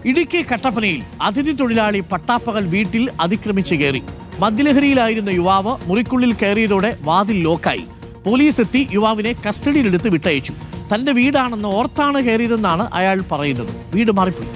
ഇടുക്കി കട്ടപ്പനയിൽ അതിഥി തൊഴിലാളി പട്ടാപ്പകൽ വീട്ടിൽ അതിക്രമിച്ച് കയറി. മദ്യലഹരിയിലായിരുന്ന യുവാവ് മുറിക്കുള്ളിൽ കയറിയതോടെ വാതിൽ ലോക്കായി. പോലീസ് എത്തി യുവാവിനെ കസ്റ്റഡിയിലെടുത്ത് വിട്ടയച്ചു. തന്റെ വീടാണെന്ന് ഓർത്താണ് കയറിയതെന്നാണ് അയാൾ പറയുന്നത്. വീട് മാറിപ്പോയി.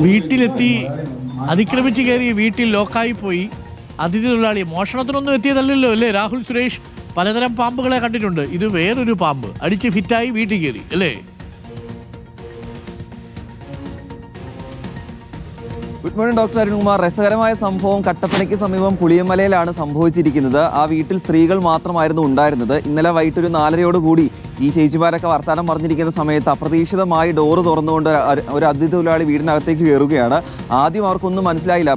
വീട്ടിലെത്തി അതിക്രമിച്ച് കയറിയ വീട്ടിൽ ലോക്കായി പോയി. അതിഥി തൊഴിലാളി മോഷണത്തിനൊന്നും എത്തിയതല്ലല്ലോ അല്ലേ രാഹുൽ സുരേഷ്? പലതരം പാമ്പുകളെ കണ്ടിട്ടുണ്ട്. ഇത് വേറൊരു പാമ്പ് അടിച്ച് ഫിറ്റായി വീട്ടിൽ കയറി അല്ലേ? Good morning doctor Arunkumar. രസകരമായ സംഭവം കട്ടപ്പനയ്ക്ക് സമീപം പുളിയമലയിലാണ് സംഭവിച്ചിരിക്കുന്നത്. ആ വീട്ടിൽ സ്ത്രീകൾ മാത്രമായിരുന്നു ഉണ്ടായിരുന്നത്. ഇന്നലെ വൈകിട്ട് ഒരു 4:30 ഈ ചേച്ചിമാരൊക്കെ വർത്താനം പറഞ്ഞിരിക്കുന്ന സമയത്ത് അപ്രതീക്ഷിതമായി ഡോറ് തുറന്നുകൊണ്ട് ഒരു അതിഥി തൊഴിലാളി വീടിനകത്തേക്ക് കയറുകയാണ്. ആദ്യം അവർക്കൊന്നും മനസ്സിലായില്ല.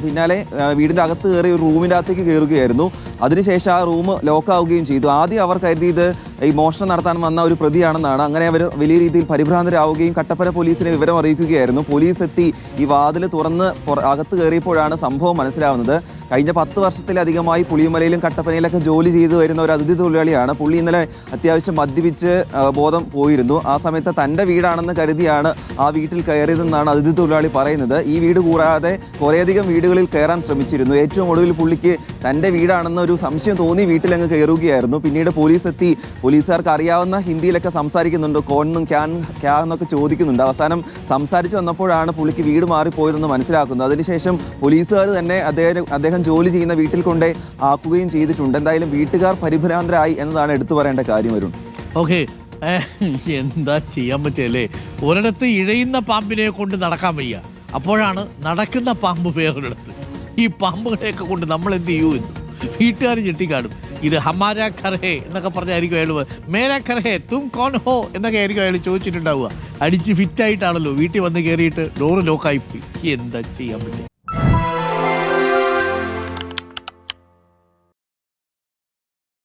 പിന്നാലെ വീടിൻ്റെ അകത്ത് കയറി ഒരു റൂമിൻ്റെ അകത്തേക്ക് കയറുകയായിരുന്നു. അതിനുശേഷം ആ റൂം ലോക്കാവുകയും ചെയ്തു. ആദ്യം അവർ കരുതിയത് ഈ മോഷണം നടത്താൻ വന്ന ഒരു പ്രതിയാണെന്നാണ്. അങ്ങനെ അവർ വലിയ രീതിയിൽ പരിഭ്രാന്തരാവുകയും കട്ടപ്പന പോലീസിനെ വിവരം അറിയിക്കുകയായിരുന്നു. പോലീസ് എത്തി ഈ വാതിൽ തുറന്ന് അകത്ത് കയറിയപ്പോഴാണ് സംഭവം മനസ്സിലാവുന്നത്. കഴിഞ്ഞ 10 വർഷത്തിലധികമായി പുളിയമലയിലും കട്ടപ്പനയിലൊക്കെ ജോലി ചെയ്തു വരുന്ന ഒരു അതിഥി തൊഴിലാളിയാണ്. പുള്ളി ഇന്നലെ അത്യാവശ്യം മദ്യപിച്ച് ബോധം പോയിരുന്നു. ആ സമയത്ത് തൻ്റെ വീടാണെന്ന് കരുതിയാണ് ആ വീട്ടിൽ കയറിയതെന്നാണ് അതിഥി തൊഴിലാളി പറയുന്നത്. ഈ വീട് കൂടാതെ കുറേയധികം വീടുകളിൽ കയറാൻ ശ്രമിച്ചിരുന്നു. ഏറ്റവും ഒടുവിൽ പുള്ളിക്ക് തൻ്റെ വീടാണെന്ന് ഒരു സംശയം തോന്നി വീട്ടിലങ്ങ് കയറുകയായിരുന്നു. പിന്നീട് പോലീസ് എത്തി. പോലീസുകാർക്ക് അറിയാവുന്ന ഹിന്ദിയിലൊക്കെ സംസാരിക്കുന്നുണ്ട്. കോണെന്നും ക്യാ എന്നൊക്കെ ചോദിക്കുന്നുണ്ട്. അവസാനം സംസാരിച്ച് വന്നപ്പോഴാണ് പുള്ളിക്ക് വീട് മാറിപ്പോയതെന്ന് മനസ്സിലാക്കുന്നത്. അതിനുശേഷം പോലീസുകാർ തന്നെ അദ്ദേഹം ജോലി ചെയ്യുന്ന വീട്ടിൽ കൊണ്ടേ ആക്കുകയും ചെയ്തിട്ടുണ്ട്. എന്തായാലും വീട്ടുകാർ പരിഭ്രാന്തരായി എന്നതാണ് എടുത്തു പറയേണ്ട കാര്യം. വരും ഓക്കെ, എന്താ ചെയ്യാൻ പറ്റിയല്ലേ? ഒരിടത്ത് ഇഴയുന്ന പാമ്പിനെ കൊണ്ട് നടക്കാൻ വയ്യ, അപ്പോഴാണ് നടക്കുന്ന പാമ്പ് വേറൊരിടത്ത്. ഈ പാമ്പുകളെയൊക്കെ കൊണ്ട് നമ്മൾ എന്ത് ചെയ്യൂ എന്ന് വീട്ടുകാർ ഞെട്ടിക്കാണും. ഇത് ഹമാരാ ഖർഹേ എന്നൊക്കെ പറഞ്ഞായിരിക്കും അയാൾ, മേരാ ഖർഹേ തും കോൻ ഹോ എന്നൊക്കെ ആയിരിക്കും അയാൾ ചോദിച്ചിട്ടുണ്ടാവുക. അടിച്ച് ഫിറ്റായിട്ടാണല്ലോ വീട്ടിൽ വന്ന് കയറിയിട്ട് ഡോറ് ലോക്കായി പോയി. എന്താ ചെയ്യാൻ പറ്റും?